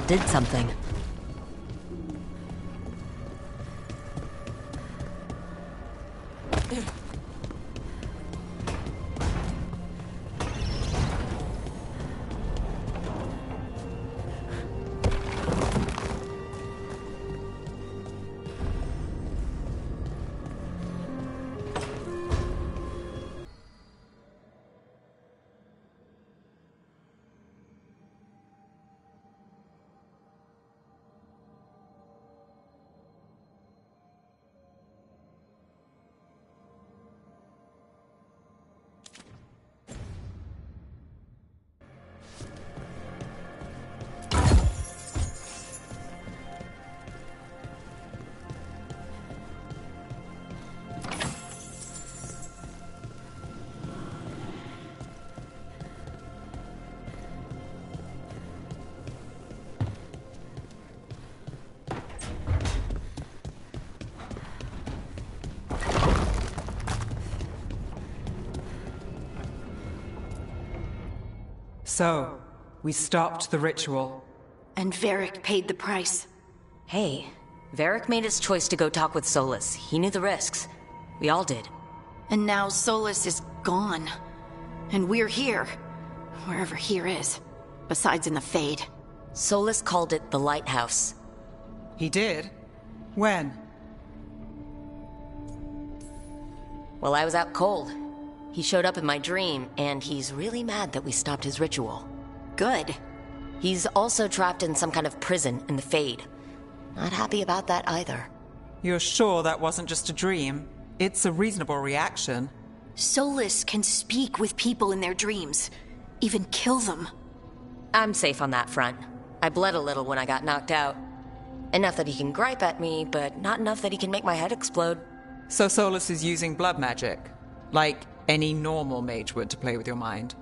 did something. So, we stopped the ritual. And Varric paid the price. Hey, Varric made his choice to go talk with Solus. He knew the risks. We all did. And now Solus is gone. And we're here. Wherever here is. Besides in the Fade. Solus called it the Lighthouse. He did? When? Well, I was out cold. He showed up in my dream, and he's really mad that we stopped his ritual. Good. He's also trapped in some kind of prison in the Fade. Not happy about that either. You're sure that wasn't just a dream? It's a reasonable reaction. Solus can speak with people in their dreams. Even kill them. I'm safe on that front. I bled a little when I got knocked out. Enough that he can gripe at me, but not enough that he can make my head explode. So Solus is using blood magic? Like any normal mage would to play with your mind?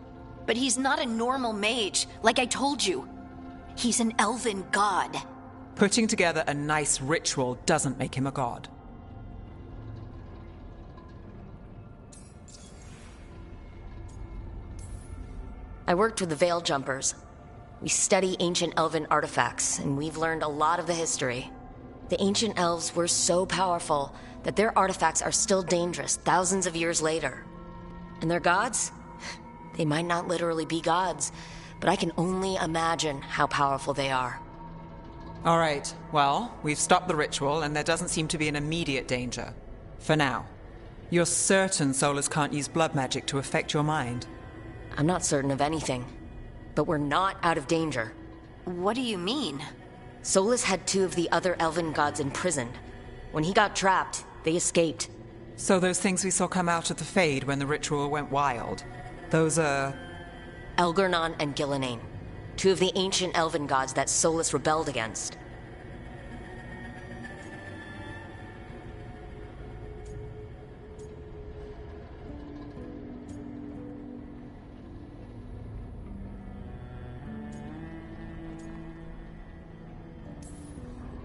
But he's not a normal mage, like I told you. He's an elven god. Putting together a nice ritual doesn't make him a god. I worked with the Veil Jumpers. We study ancient elven artifacts, and we've learned a lot of the history. The ancient elves were so powerful that their artifacts are still dangerous thousands of years later. And their gods? They might not literally be gods, but I can only imagine how powerful they are. All right, well, we've stopped the ritual, and there doesn't seem to be an immediate danger. For now. You're certain Solus can't use blood magic to affect your mind? I'm not certain of anything, but we're not out of danger. What do you mean? Solus had two of the other elven gods imprisoned. When he got trapped, they escaped. So those things we saw come out of the Fade when the ritual went wild, those are... Elgornon and Gillenane, two of the ancient elven gods that Solus rebelled against.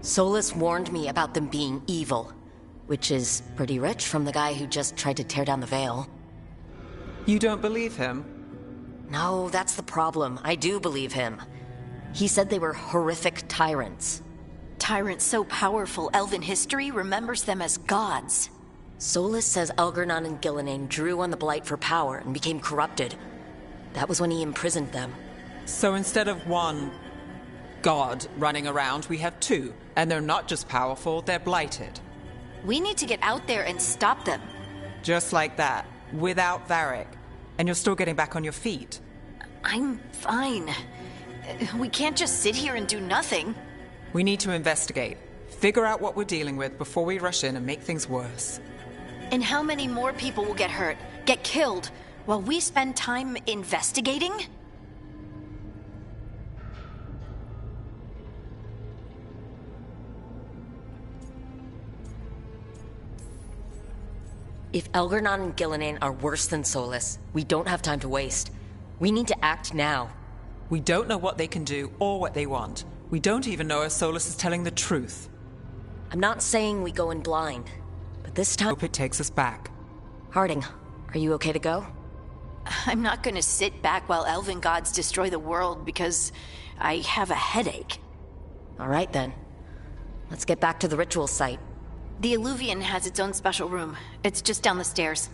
Solus warned me about them being evil, which is pretty rich from the guy who just tried to tear down the veil. You don't believe him? No, that's the problem. I do believe him. He said they were horrific tyrants. Tyrants so powerful, elven history remembers them as gods. Solus says Elgornon and Gillenane drew on the Blight for power and became corrupted. That was when he imprisoned them. So instead of one god running around, we have two. And they're not just powerful, they're blighted. We need to get out there and stop them. Just like that, without Varric. And you're still getting back on your feet. I'm fine. We can't just sit here and do nothing. We need to investigate. Figure out what we're dealing with before we rush in and make things worse. And how many more people will get hurt, get killed, while we spend time investigating? If Elgornon and Gillenane are worse than Solus, we don't have time to waste. We need to act now. We don't know what they can do or what they want. We don't even know if Solus is telling the truth. I'm not saying we go in blind, but this time... I hope it takes us back. Harding, are you okay to go? I'm not gonna sit back while elven gods destroy the world because I have a headache. All right then. Let's get back to the ritual site. The Illuvian has its own special room. It's just down the stairs.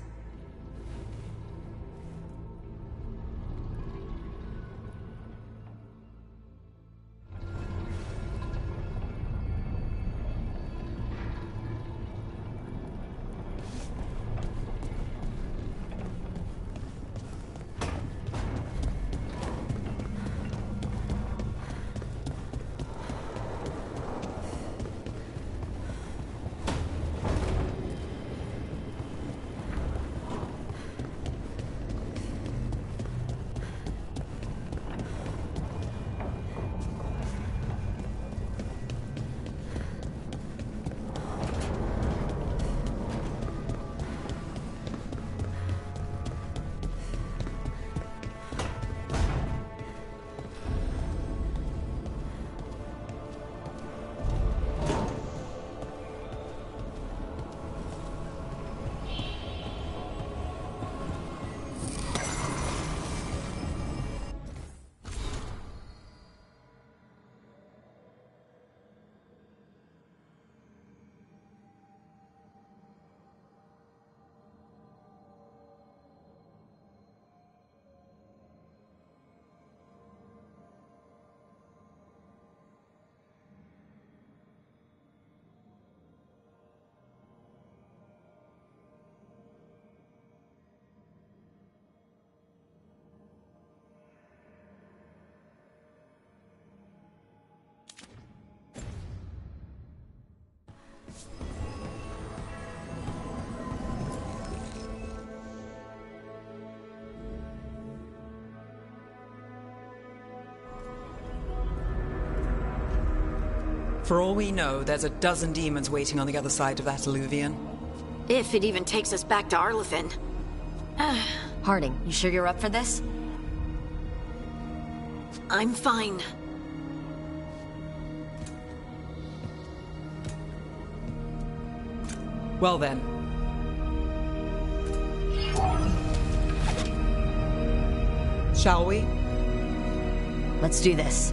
For all we know, there's a dozen demons waiting on the other side of that Illuvian. If it even takes us back to Arlithin. Harding, you sure you're up for this? I'm fine. Well then. Shall we? Let's do this.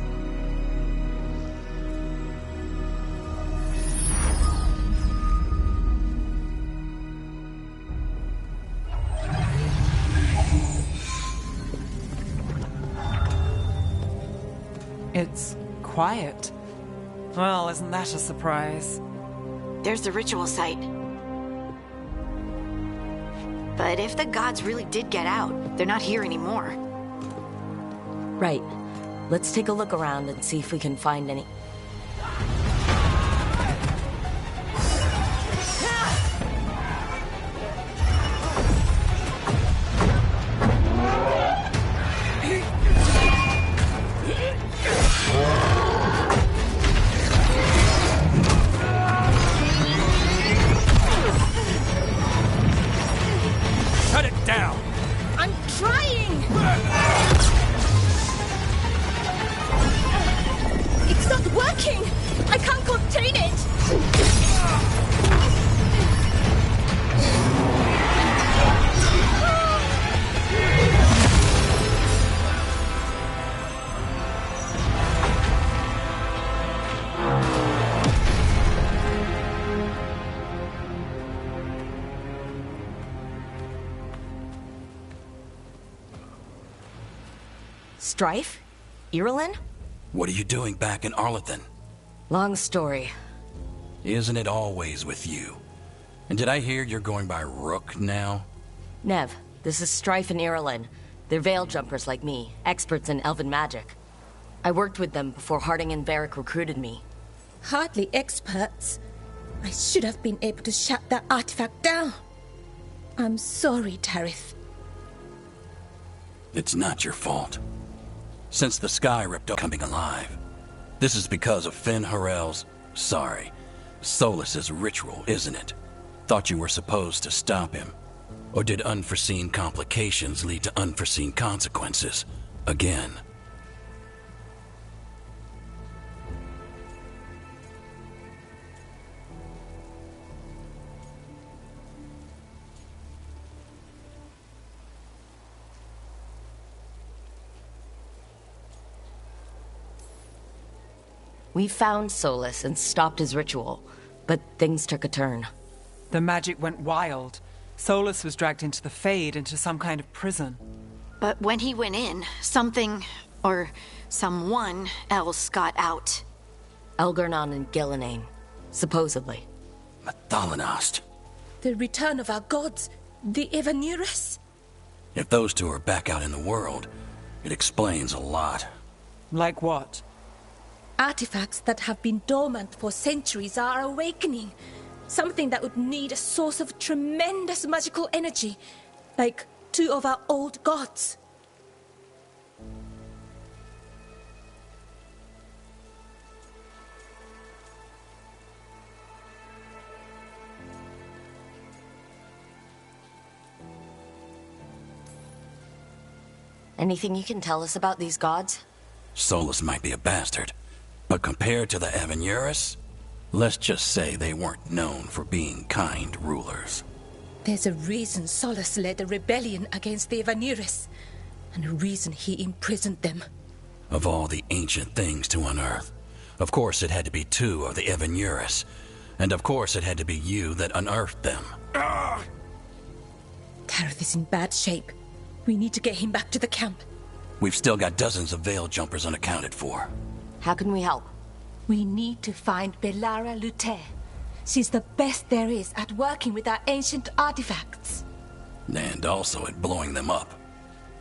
It's quiet. Well, isn't that a surprise? There's the ritual site. But if the gods really did get out, they're not here anymore. Right. Let's take a look around and see if we can find any... Shut it down! I'm trying! It's not working! I can't contain it! Strife? Irulan? What are you doing back in Arlithin? Long story. Isn't it always with you? And did I hear you're going by Rook now? Nev, this is Strife and Irulan. They're veil jumpers like me, experts in elven magic. I worked with them before Harding and Varric recruited me. Hardly experts. I should have been able to shut that artifact down. I'm sorry, Tarith. It's not your fault. Since the sky ripped up coming alive. This is because of Finn Harel's... sorry, Solus's ritual, isn't it? Thought you were supposed to stop him. Or did unforeseen complications lead to unforeseen consequences? Again. We found Solus and stopped his ritual, but things took a turn. The magic went wild. Solus was dragged into the Fade, into some kind of prison. But when he went in, something, or someone else got out. Elgernon and Gillenane, supposedly. Mathalanost. The return of our gods, the Evanurus. If those two are back out in the world, it explains a lot. Like what? Artifacts that have been dormant for centuries are awakening. Something that would need a source of tremendous magical energy, like two of our old gods. Anything you can tell us about these gods? Solus might be a bastard, but compared to the Evanurus, let's just say they weren't known for being kind rulers. There's a reason Solus led a rebellion against the Evanurus, and a reason he imprisoned them. Of all the ancient things to unearth, of course it had to be two of the Evanurus, and of course it had to be you that unearthed them. Kareth is in bad shape. We need to get him back to the camp. We've still got dozens of Veil jumpers unaccounted for. How can we help? We need to find Lv2. She's the best there is at working with our ancient artifacts. And also at blowing them up.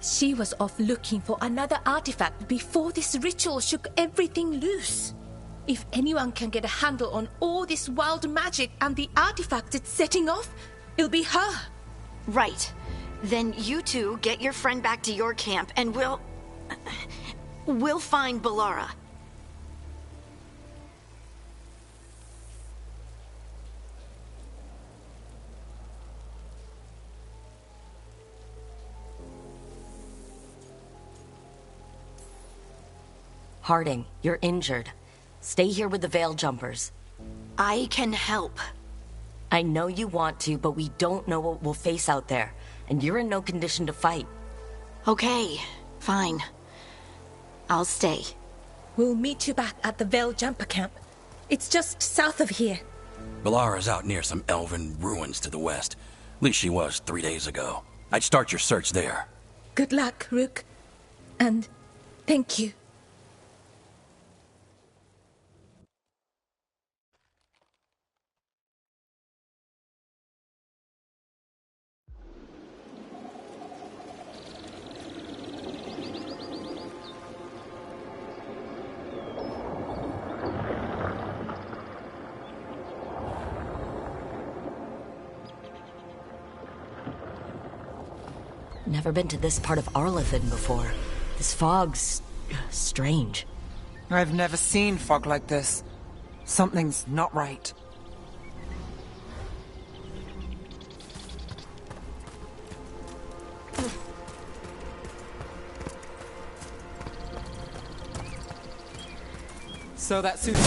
She was off looking for another artifact before this ritual shook everything loose. If anyone can get a handle on all this wild magic and the artifacts it's setting off, it'll be her. Right. Then you two get your friend back to your camp and we'll find Bellara. Harding, you're injured. Stay here with the Veil jumpers. I can help. I know you want to, but we don't know what we'll face out there, and you're in no condition to fight. Okay, fine. I'll stay. We'll meet you back at the Veil jumper camp. It's just south of here. Bellara's out near some elven ruins to the west. At least she was 3 days ago. I'd start your search there. Good luck, Rook. And thank you. Never been to this part of Arlathan before. This fog's strange. I've never seen fog like this. Something's not right. So that suits...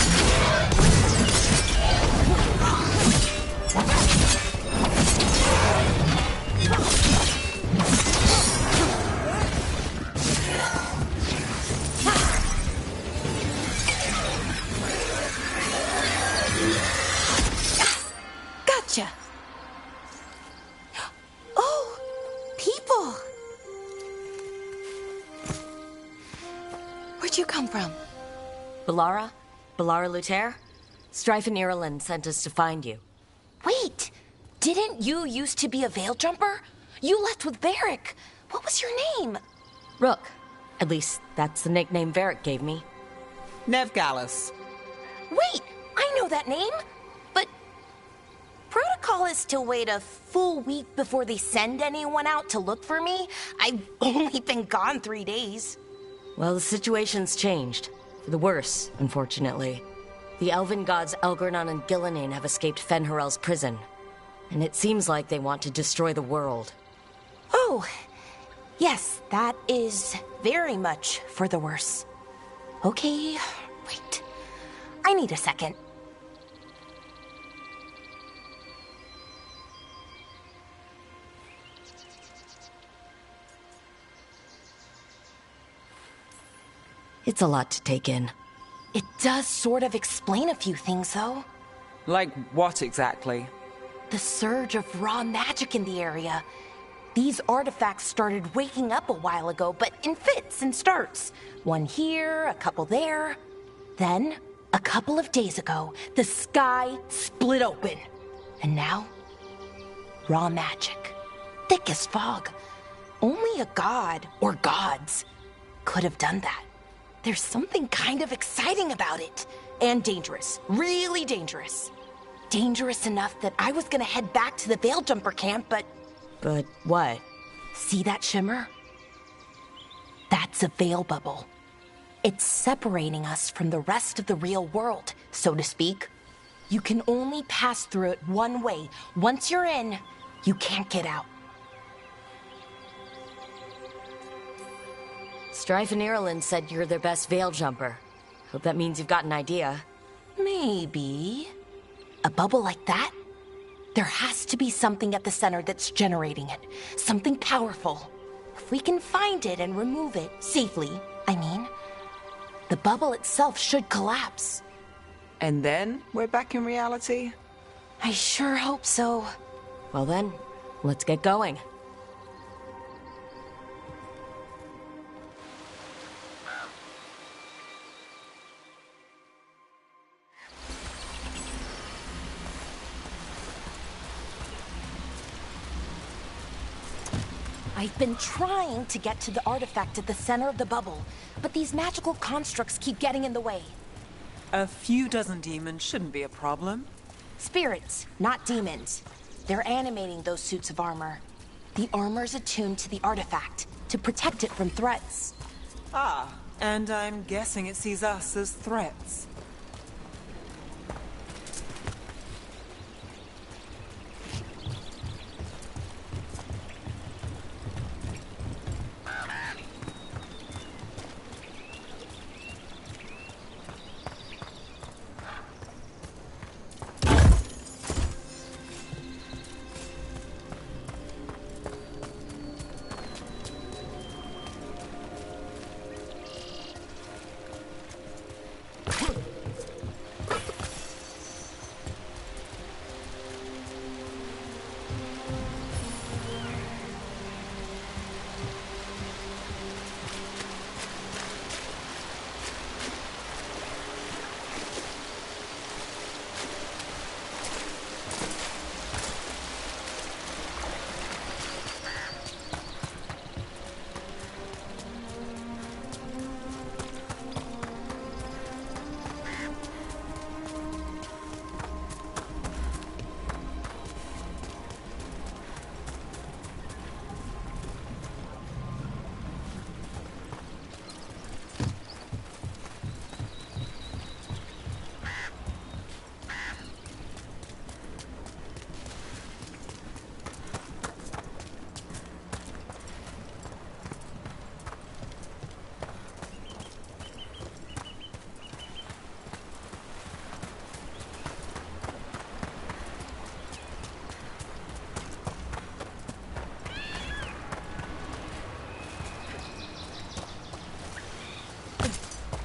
Gotcha. Oh, people. Where'd you come from? Bellara? Bellara Luther? Strife and Ireland sent us to find you. Wait! Didn't you used to be a Veil jumper? You left with Varric. What was your name? Rook. At least, that's the nickname Varric gave me. Nev Gallus. Wait! I know that name! But... Protocol is to wait a full week before they send anyone out to look for me. I've only been gone 3 days. Well, the situation's changed. For the worse, unfortunately. The elven gods Elgernon and Gillenane have escaped Fen'Harel's prison. And it seems like they want to destroy the world. Oh, yes, that is very much for the worse. Okay, wait. I need a second. It's a lot to take in. It does sort of explain a few things, though. Like what exactly? The surge of raw magic in the area. These artifacts started waking up a while ago, but in fits and starts. One here, a couple there. Then, a couple of days ago, the sky split open. And now, raw magic. Thick as fog. Only a god, or gods, could have done that. There's something kind of exciting about it. And dangerous. Really dangerous. Dangerous enough that I was gonna head back to the Veilguard camp, but... But what? See that shimmer? That's a veil bubble. It's separating us from the rest of the real world, so to speak. You can only pass through it one way. Once you're in, you can't get out. Strife and Ireland said you're their best veil jumper. Hope that means you've got an idea. Maybe. A bubble like that? There has to be something at the center that's generating it. Something powerful. If we can find it and remove it, safely, I mean, the bubble itself should collapse. And then we're back in reality? I sure hope so. Well then, let's get going. I've been trying to get to the artifact at the center of the bubble, but these magical constructs keep getting in the way. A few dozen demons shouldn't be a problem. Spirits, not demons. They're animating those suits of armor. The armor's attuned to the artifact, to protect it from threats. Ah, and I'm guessing it sees us as threats.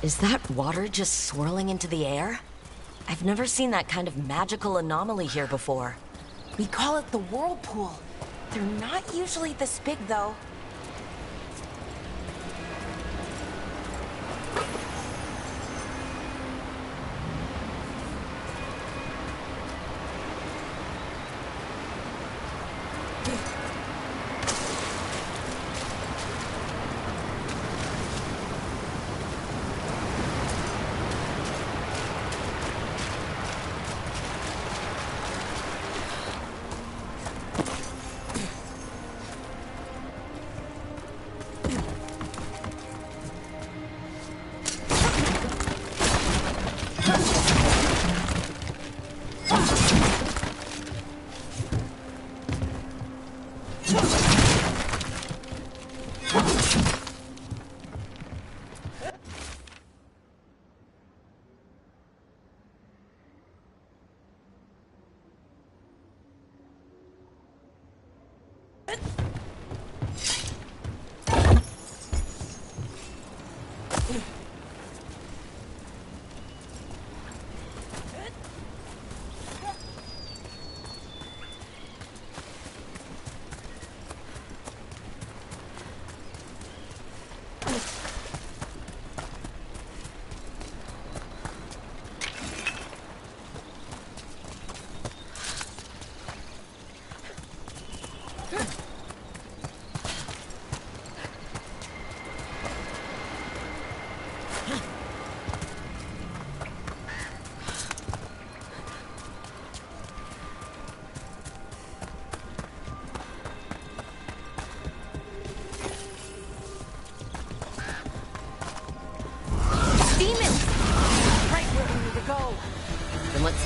Is that water just swirling into the air? I've never seen that kind of magical anomaly here before. We call it the whirlpool. They're not usually this big, though.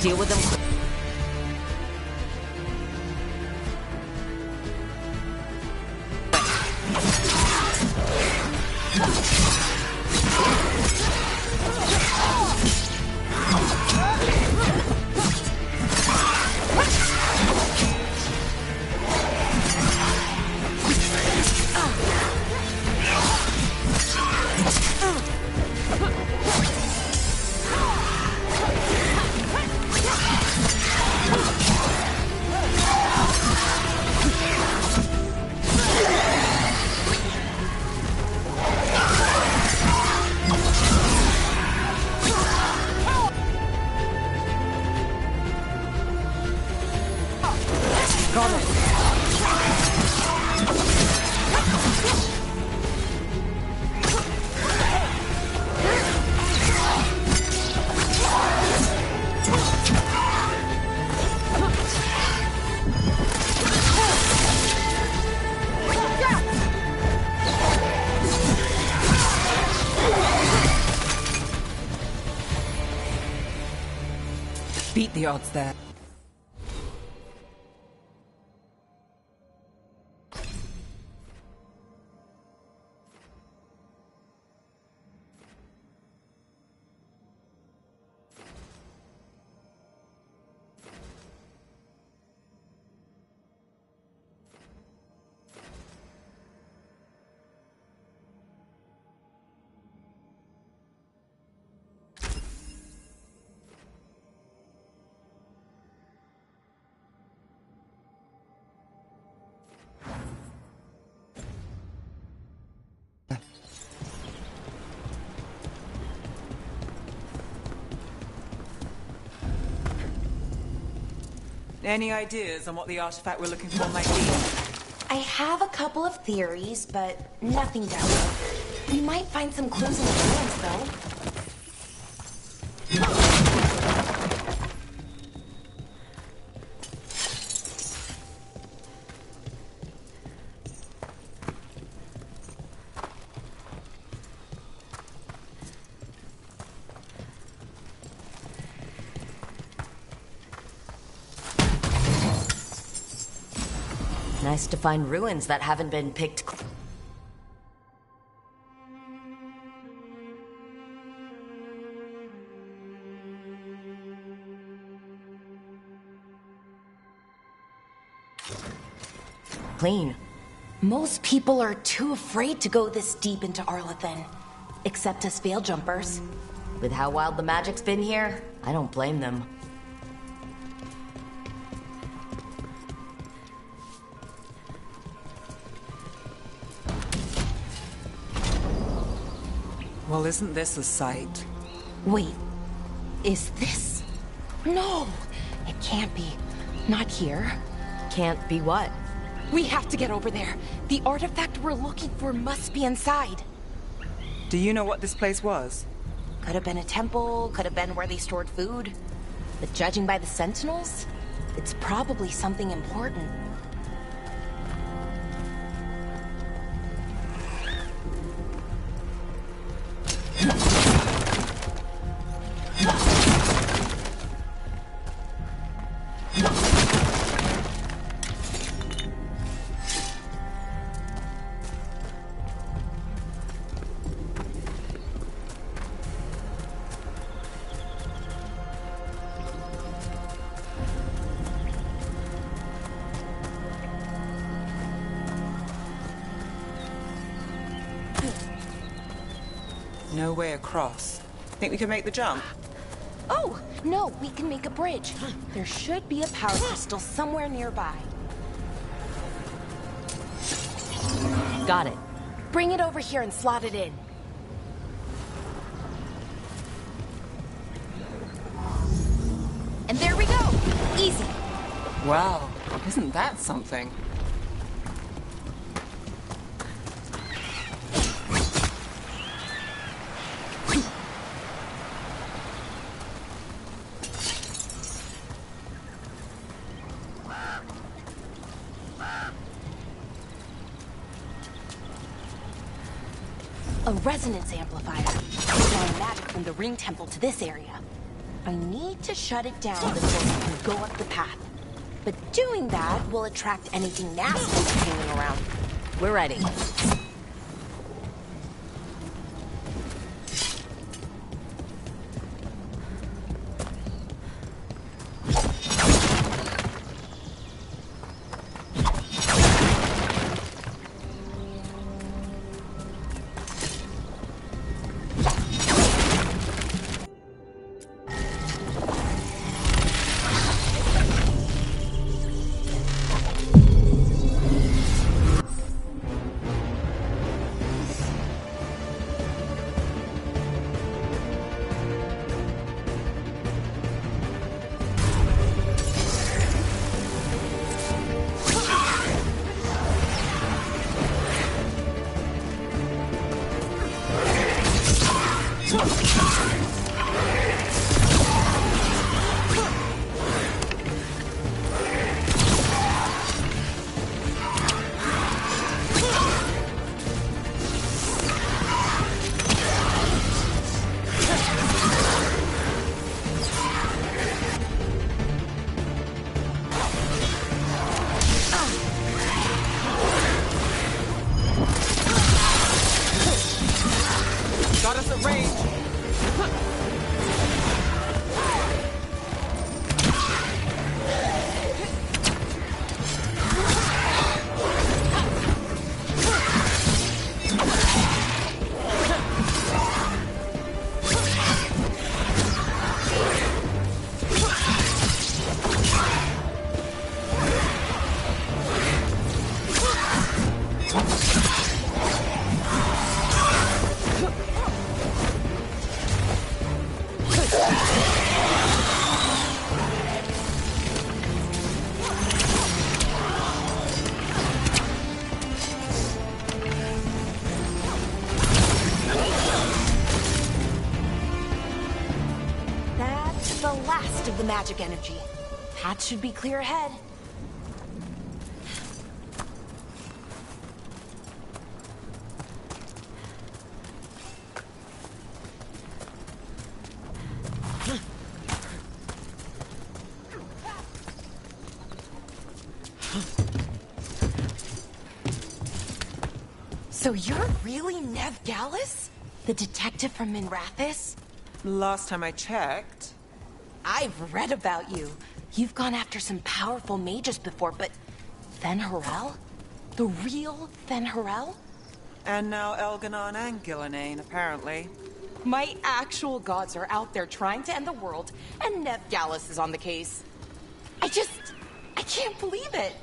Deal with them. Beat the odds there. Any ideas on what the artifact we're looking for might be? I have a couple of theories, but nothing definite. We might find some clues in the ruins, though. Nice to find ruins that haven't been picked. Clean. Most people are too afraid to go this deep into Arlathan. Except us veil jumpers. With how wild the magic's been here, I don't blame them. Well, isn't this a sight? Wait, is this? No, it can't be. Not here. Can't be what? We have to get over there. The artifact we're looking for must be inside. Do you know what this place was? Could have been a temple, could have been where they stored food. But judging by the sentinels, it's probably something important. No way across. Think we can make the jump? Oh, no, we can make a bridge. There should be a power crystal somewhere nearby. Got it. Bring it over here and slot it in. And there we go. Easy. Wow, isn't that something? A resonance amplifier. Drawing magic from the ring temple to this area. I need to shut it down before we can go up the path. But doing that will attract anything nasty that's hanging around. We're ready. Got us at range. That's the last of the magic energy. Path should be clear ahead. So you're really Nev Gallus? The detective from Minrathis? Last time I checked. I've read about you. You've gone after some powerful mages before, but Fen Harel? The real Fen Harel? And now Elganon and Gillenane, apparently. My actual gods are out there trying to end the world, and Nev Gallus is on the case. I can't believe it.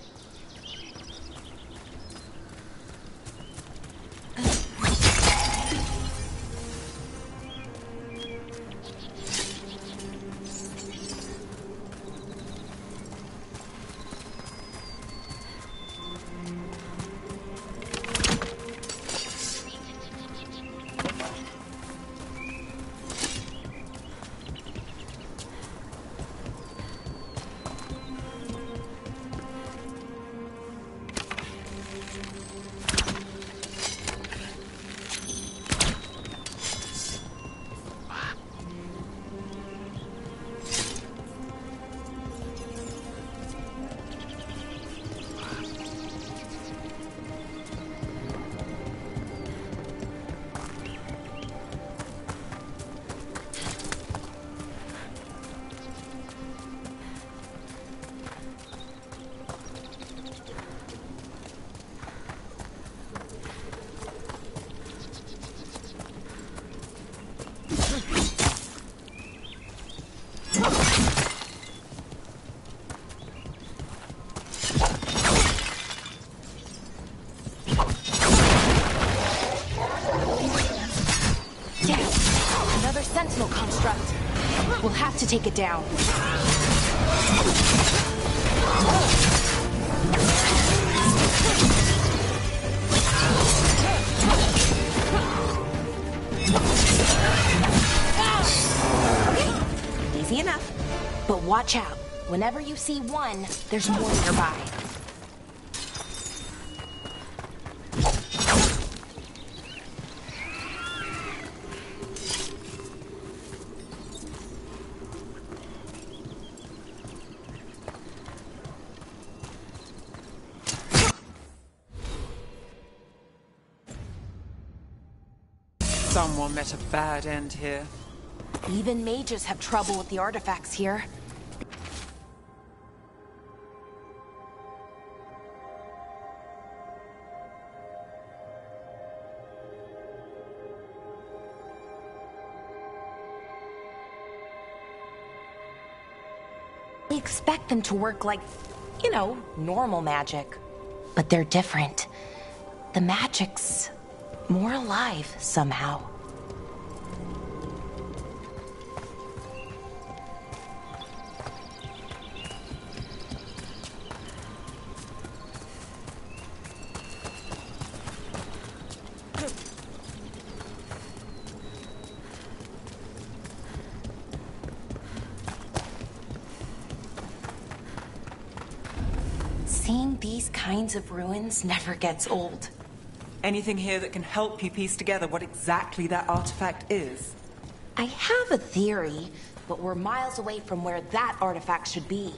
Sentinel construct. We'll have to take it down. Okay, easy enough. But watch out. Whenever you see one, there's more nearby. Someone met a bad end here. Even mages have trouble with the artifacts here. We expect them to work like, you know, normal magic. But they're different. The magic's more alive somehow. Seeing these kinds of ruins never gets old. Anything here that can help you piece together what exactly that artifact is? I have a theory, but we're miles away from where that artifact should be.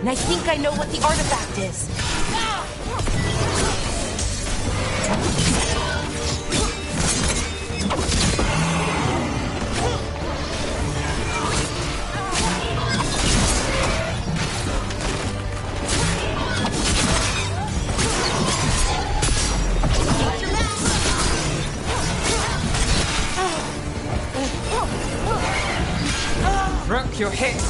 And I think I know what the artifact is. Rook, you're hit.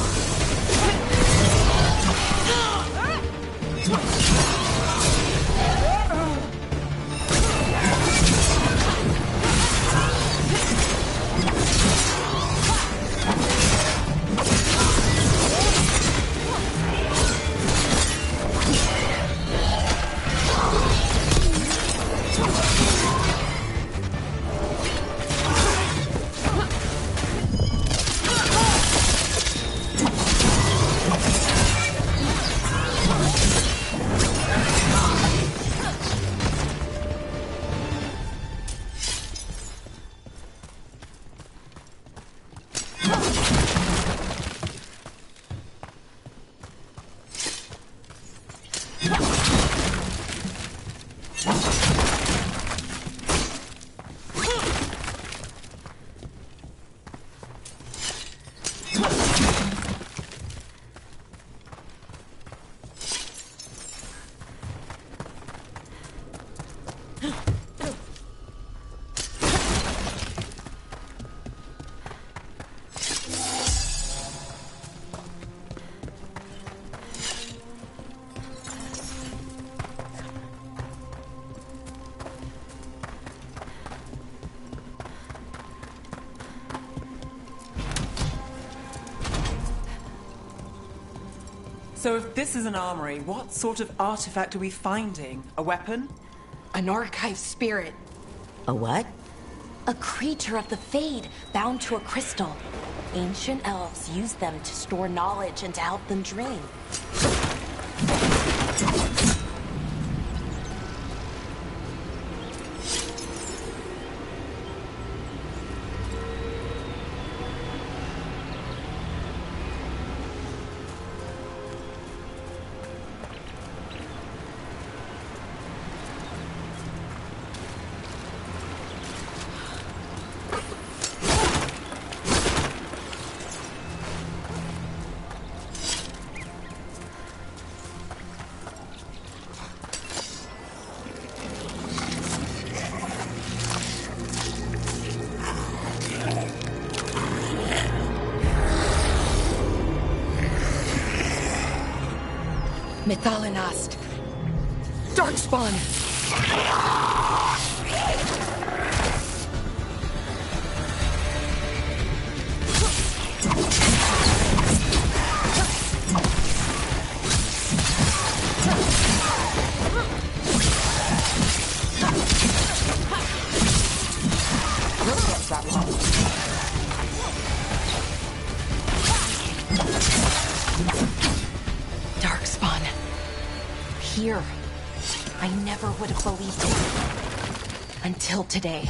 So if this is an armory, what sort of artifact are we finding? A weapon? An archive spirit. A what? A creature of the Fade, bound to a crystal. Ancient elves use them to store knowledge and to help them dream. Methalinast. Darkspawn. Darkspawn. Here. I never would have believed it. Until today.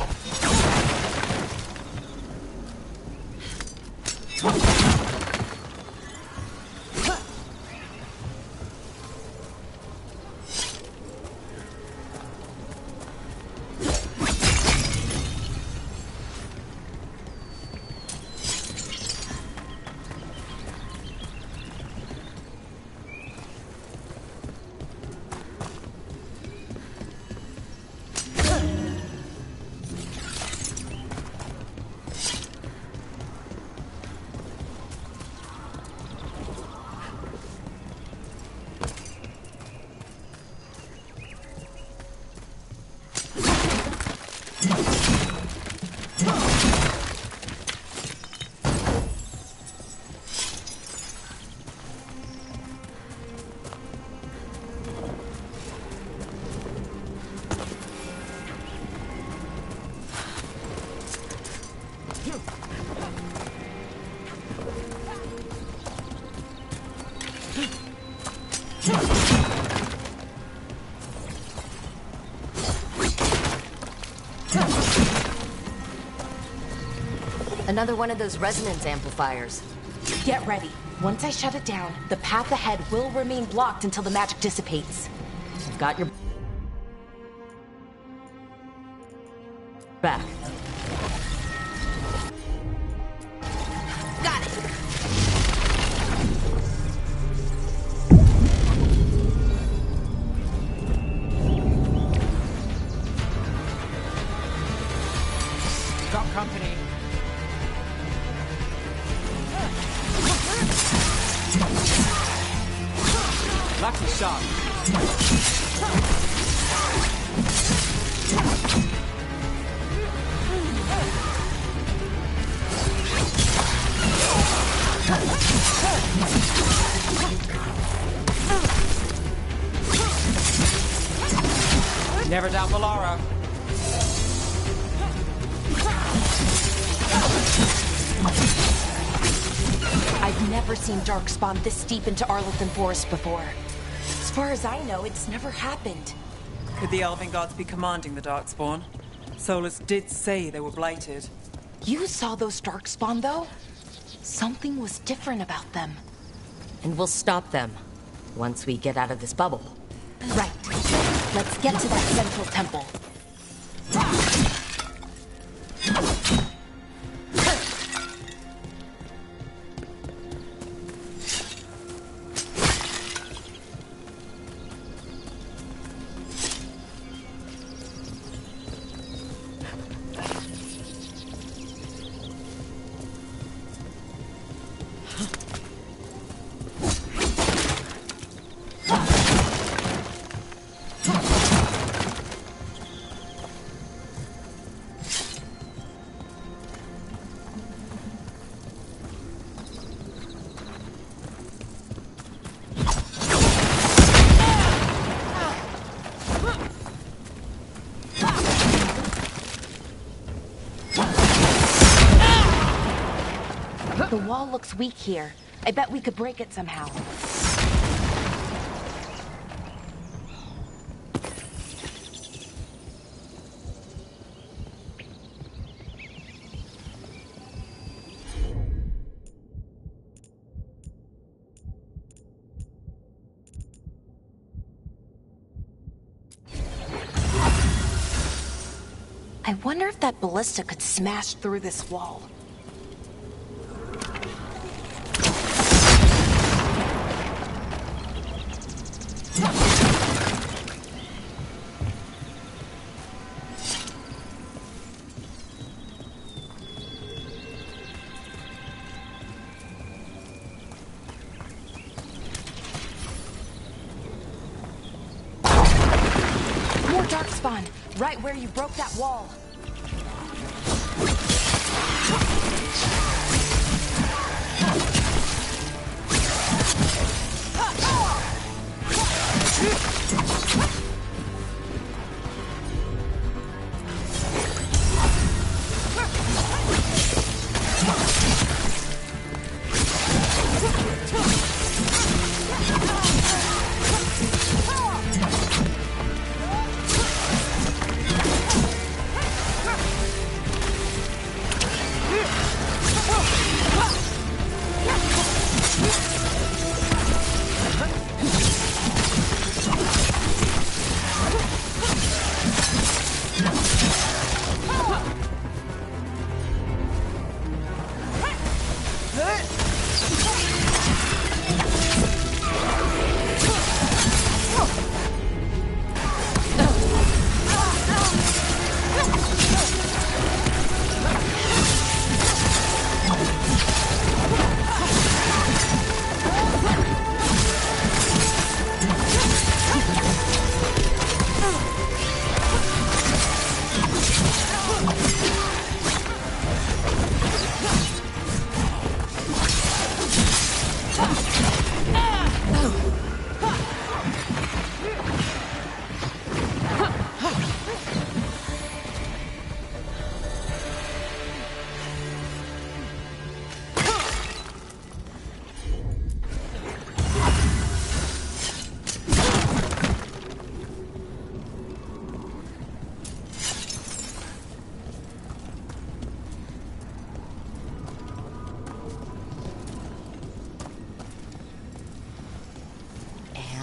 Another one of those resonance amplifiers. Get ready. Once I shut it down, the path ahead will remain blocked until the magic dissipates. I've got your back. Got it. Got company. Lucky shot. Never doubt Valaro. I've never seen Darkspawn this deep into Arlington Forest before. As far as I know, it's never happened. Could the Elven gods be commanding the Darkspawn? Solus did say they were blighted. You saw those Darkspawn, though? Something was different about them. And we'll stop them once we get out of this bubble. Right. Let's get to that central temple. The wall looks weak here. I bet we could break it somehow. I wonder if that ballista could smash through this wall. dark spawn, right where you broke that wall.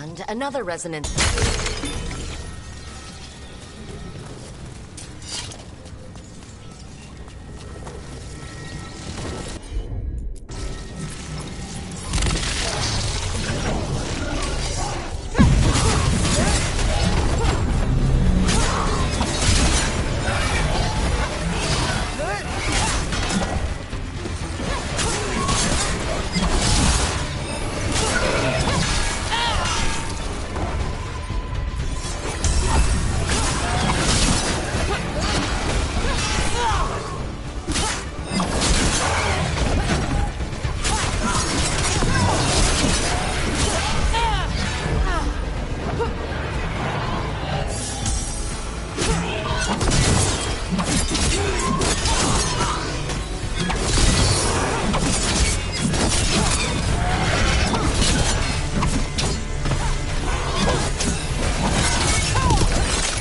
And another resonance.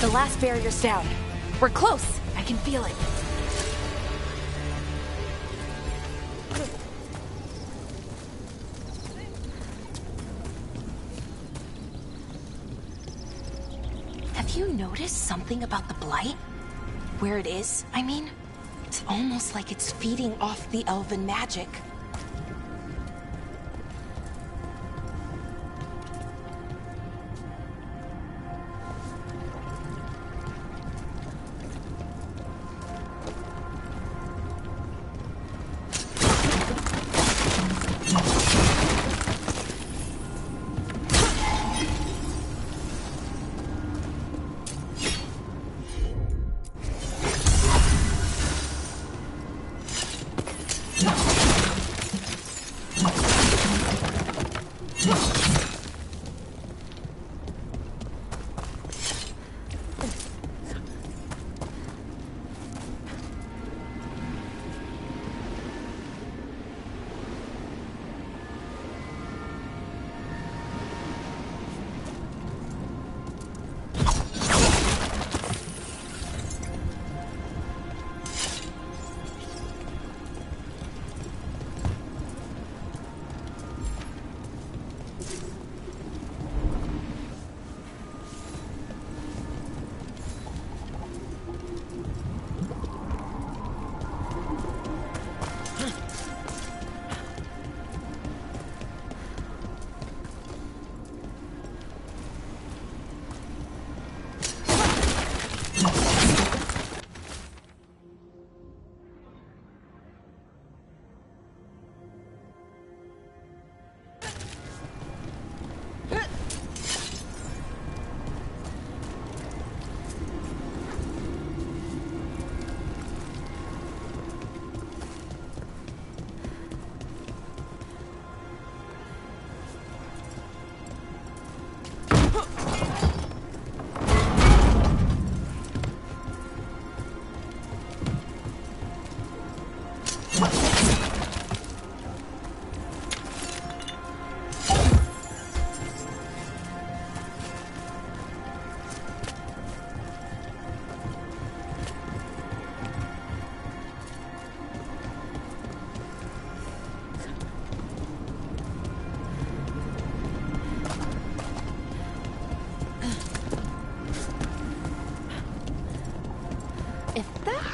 The last barrier's down. We're close. I can feel it. Have you noticed something about the blight? Where it is, I mean? It's almost like it's feeding off the elven magic.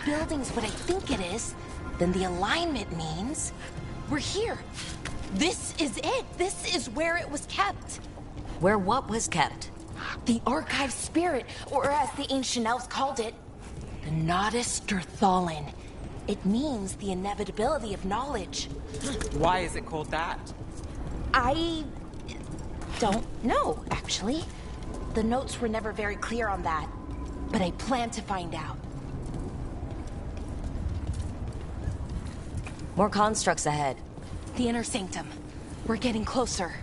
building's what I think it is, then the alignment means we're here. This is it. This is where it was kept. Where what was kept? The archive spirit, or as the ancient elves called it, the Nodus Derthalin. It means the inevitability of knowledge. Why is it called that? I don't know, actually. The notes were never very clear on that, but I plan to find out. More constructs ahead. The inner sanctum. We're getting closer.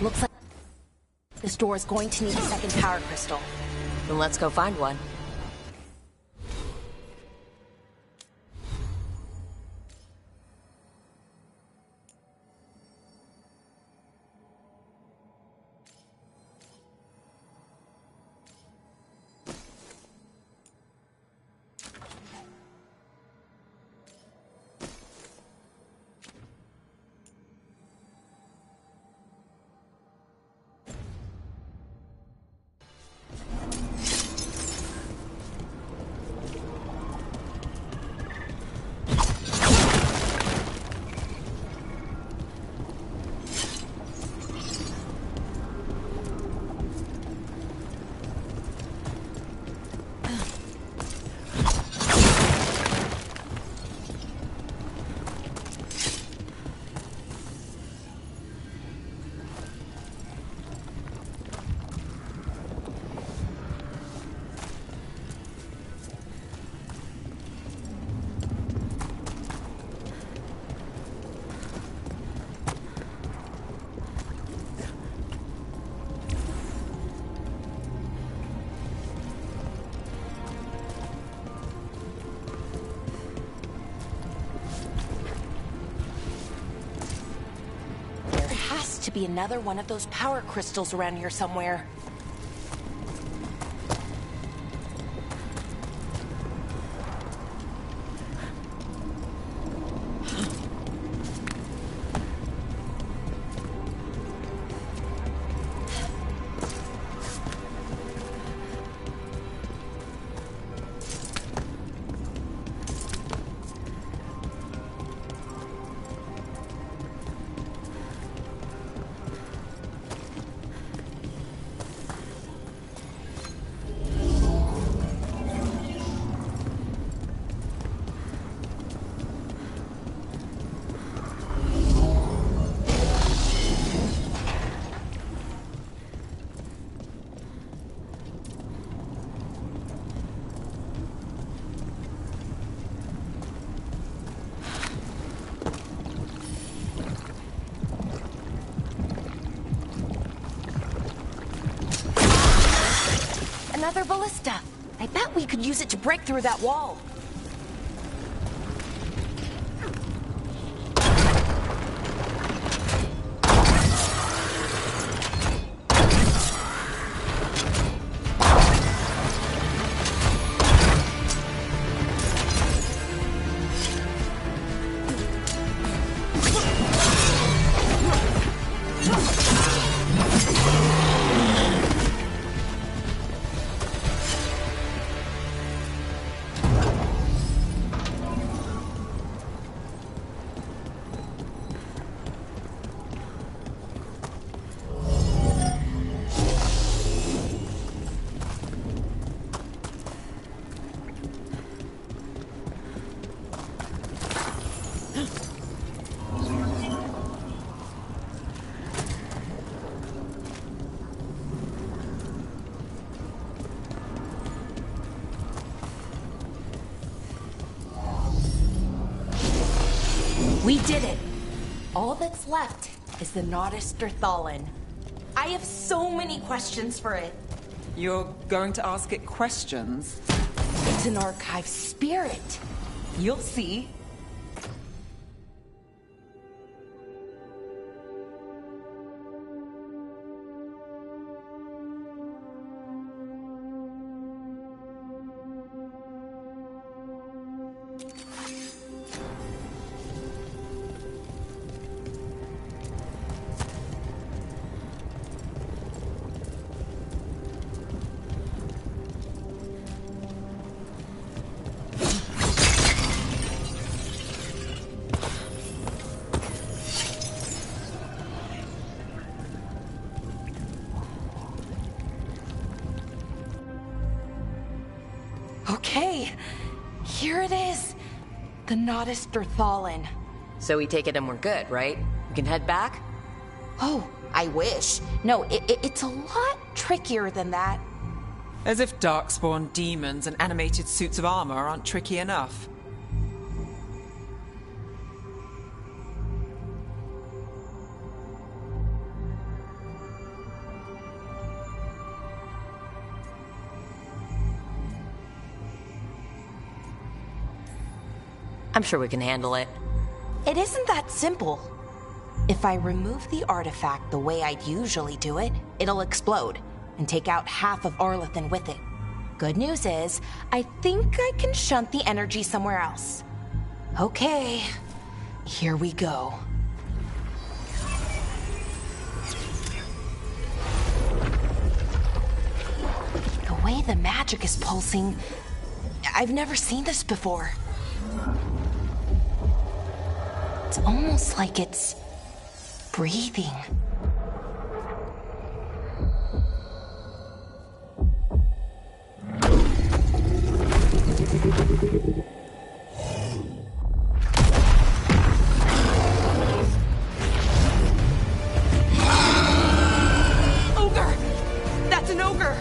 Looks like this door is going to need a second power crystal. Then let's go find one. to be another one of those power crystals around here somewhere. Another ballista. I bet we could use it to break through that wall. We did it! All that's left is the Naughtister-Thallen. I have so many questions for it. You're going to ask it questions? It's an archive spirit. You'll see. Okay, here it is. The Naughtister-Thallen. So we take it and we're good, right? We can head back? Oh, I wish. No, it's a lot trickier than that. As if darkspawn demons and animated suits of armor aren't tricky enough. I'm sure we can handle it. It isn't that simple. If I remove the artifact the way I'd usually do it, it'll explode and take out half of Arlethan with it. Good news is, I think I can shunt the energy somewhere else. Okay, here we go. The way the magic is pulsing, I've never seen this before. It's almost like it's breathing. Ogre! That's an ogre!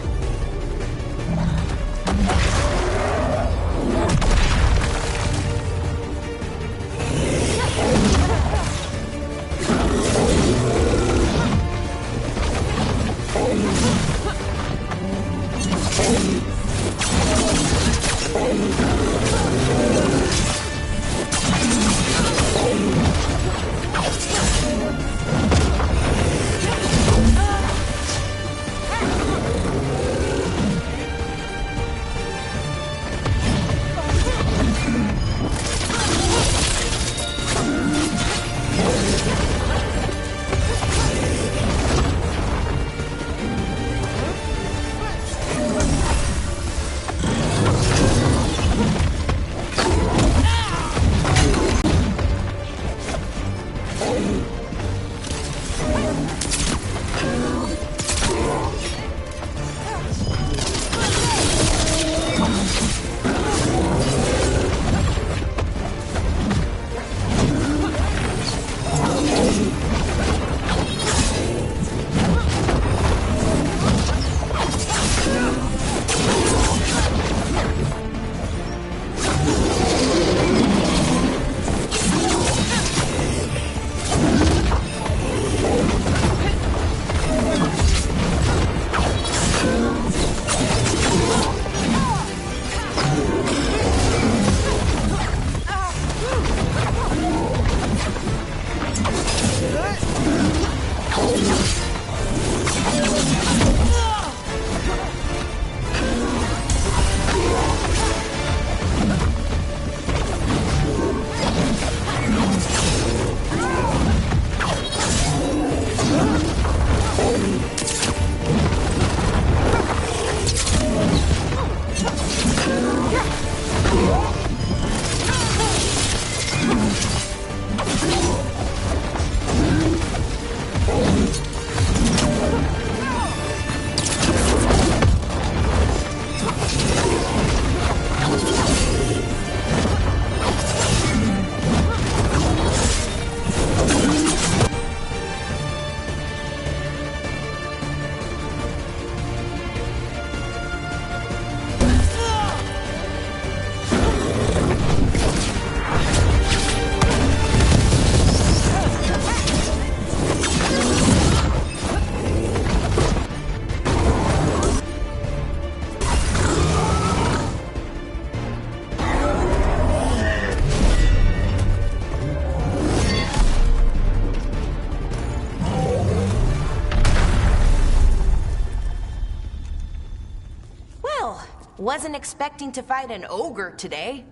Wasn't expecting to fight an ogre today.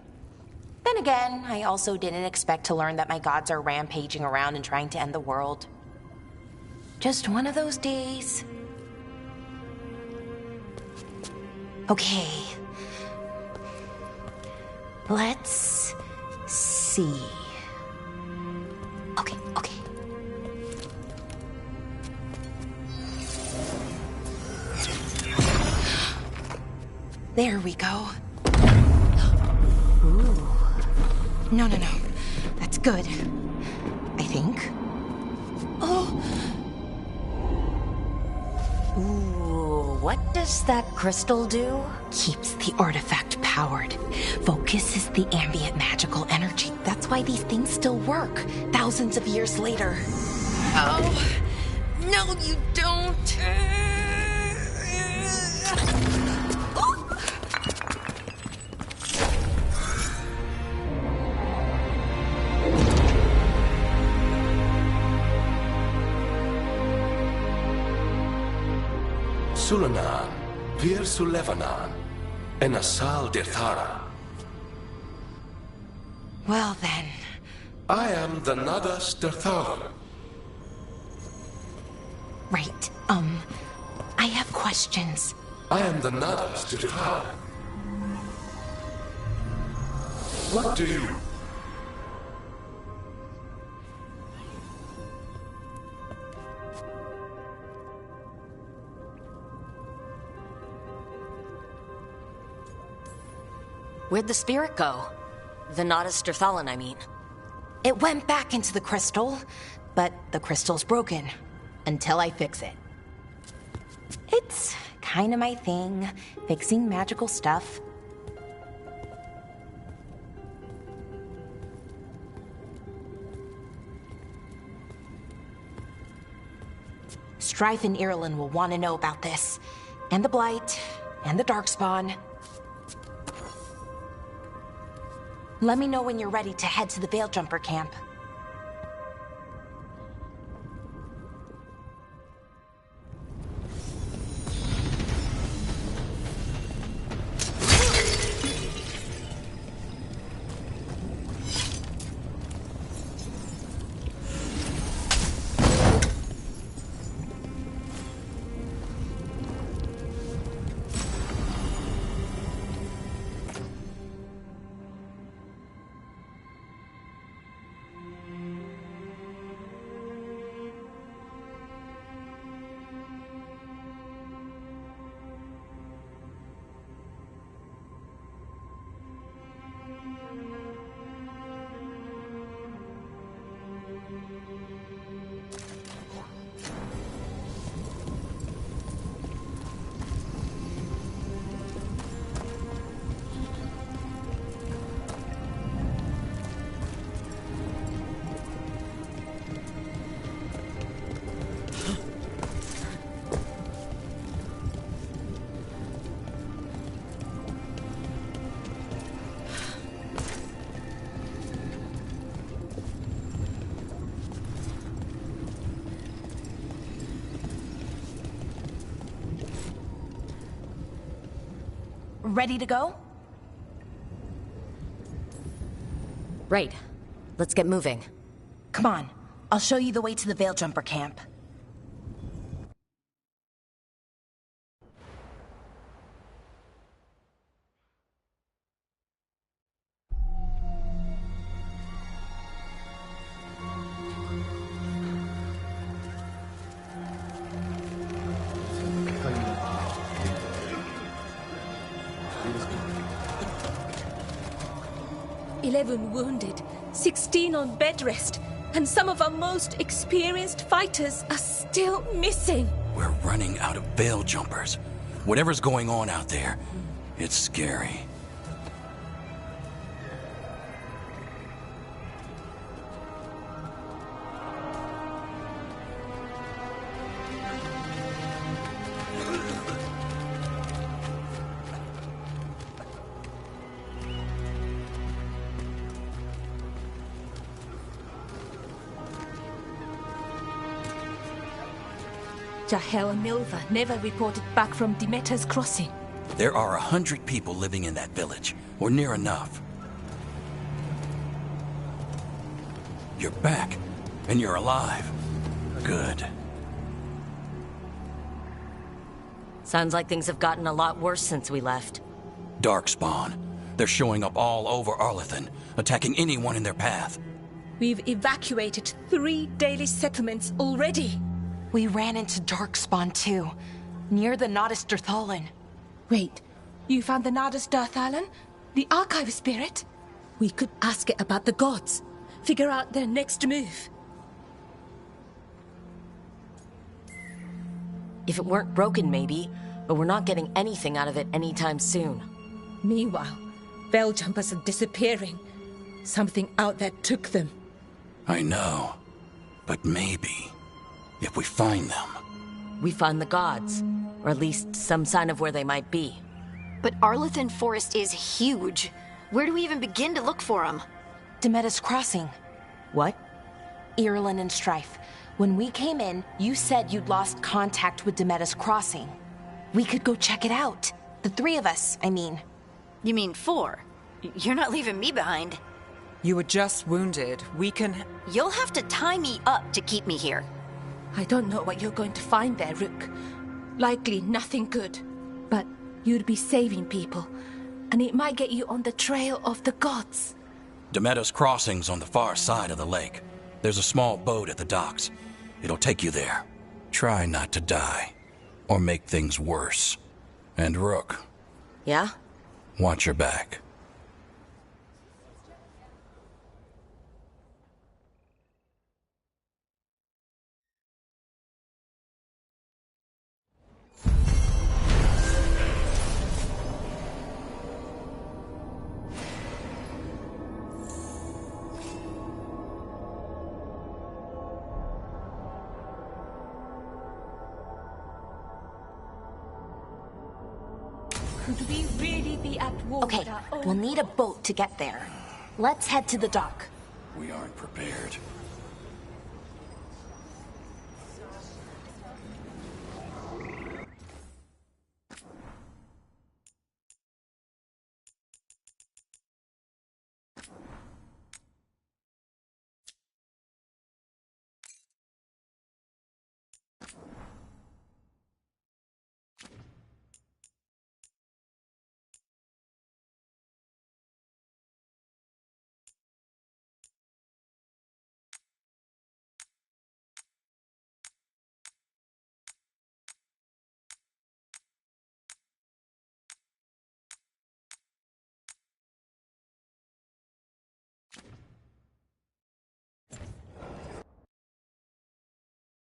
Then again, I also didn't expect to learn that my gods are rampaging around and trying to end the world. Just one of those days. Okay. Let's see. Okay. There we go. Ooh. No. That's good. I think. Oh. Ooh, what does that crystal do? Keeps the artifact powered. Focuses the ambient magical energy. That's why these things still work, thousands of years later. Oh. No, you don't. Sulanan, Vir Sulevanan, and Asal Dirthara. Well then. I am the Nadas Dirthara. Right, I have questions. I am the Nadas Dirthara. What do you... Where'd the spirit go? The Nadas Dirthalan, I mean. It went back into the crystal, but the crystal's broken. Until I fix it. It's kinda my thing, fixing magical stuff. Strife and Irulan will want to know about this. And the Blight, and the Darkspawn. Let me know when you're ready to head to the Veilgjumper camp. Ready to go? Right. Let's get moving. Come on. I'll show you the way to the Veilgjumper camp. "11 wounded, 16 on bed rest, and some of our most experienced fighters are still missing." We're running out of Veiljumpers. Whatever's going on out there, it's scary. Jahel and Milva never reported back from Demeter's crossing. There are 100 people living in that village, or near enough. You're back, and you're alive. Good. Sounds like things have gotten a lot worse since we left. Darkspawn. They're showing up all over Arlethan, attacking anyone in their path. We've evacuated 3 daily settlements already. We ran into Darkspawn too, near the Nodus Dirthalan. Wait, you found the Nodus Dirthalan? The Archive Spirit? We could ask it about the gods. Figure out their next move. If it weren't broken, maybe, but we're not getting anything out of it anytime soon. Meanwhile, Veiljumpers are disappearing. Something out there took them. I know. But maybe, if we find them... We find the gods, or at least some sign of where they might be. But Arlethan Forest is huge. Where do we even begin to look for them? Demeda's Crossing. What? Irulan and Strife. When we came in, you said you'd lost contact with Demeda's Crossing. We could go check it out. The 3 of us, I mean. You mean 4? You're not leaving me behind. You were just wounded. We can... You'll have to tie me up to keep me here. I don't know what you're going to find there, Rook. Likely nothing good. But you'd be saving people, and it might get you on the trail of the gods. Demeda's Crossing's on the far side of the lake. There's a small boat at the docks. It'll take you there. Try not to die, or make things worse. And Rook. Yeah? Watch your back. Could we really be at war Okay, with our own we'll need a boat to get there. Let's head to the dock. We aren't prepared.